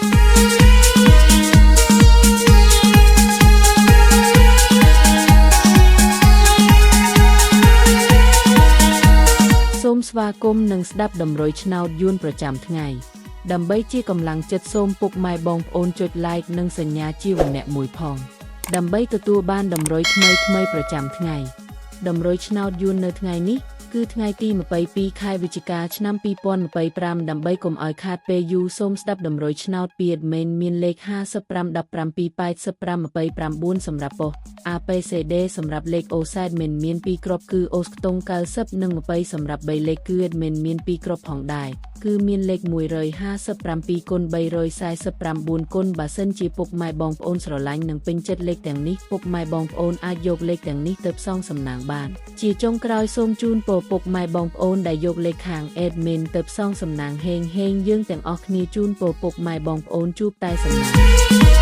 សូមស្វាគមន៍និងស្ដាប់តម្រុយឆ្នោតយួនប្រចាំថ្ងៃដើម្បីជាកម្លាំងចិត្តសូមពុកម៉ែបងប្អូនចុច like និងសញ្ញាជាវណ្ណៈមួយផងដើម្បីទទួលបានតម្រុយថ្មីប្រចាំថ្ងៃតម្រុយឆ្នោតយួននៅថ្ងៃនេះគឺថ្ងៃទី22ខែវិច្ឆិកាឆ្នាំ2025ដើម្បីកុំឲ្យខាតពេលយូរសូមស្ដាប់តម្រុយឆ្នោតពី admin មានលេខ55178529សម្រាប់ប៉ុស ABCD សម្រាប់លេខ OZ admin មាន2គ្រាប់គឺ OZ ខ្ទង់90និង20សម្រាប់3លេខគឺ admin មាន2គ្រាប់ផងដែរគឺមានលេខ157គុណ349គុណបើសិនជាពុកម៉ែបងប្អូនស្រឡាញ់និងពេញចិត្តលេខទាំងនេះពុកម៉ែបងប្អូនអាចយកលេខទាំងនេះទៅផ្សងសំណាងបានជាចុងក្រោយសូមជូនពរពុកម៉ែបងប្អូនដែលយកលេខខាង admin ទៅផ្សងសំណាងហេងយើងទាំងអស់គ្នាជូនពរពុកម៉ែបងប្អូនជួបតែសំណាង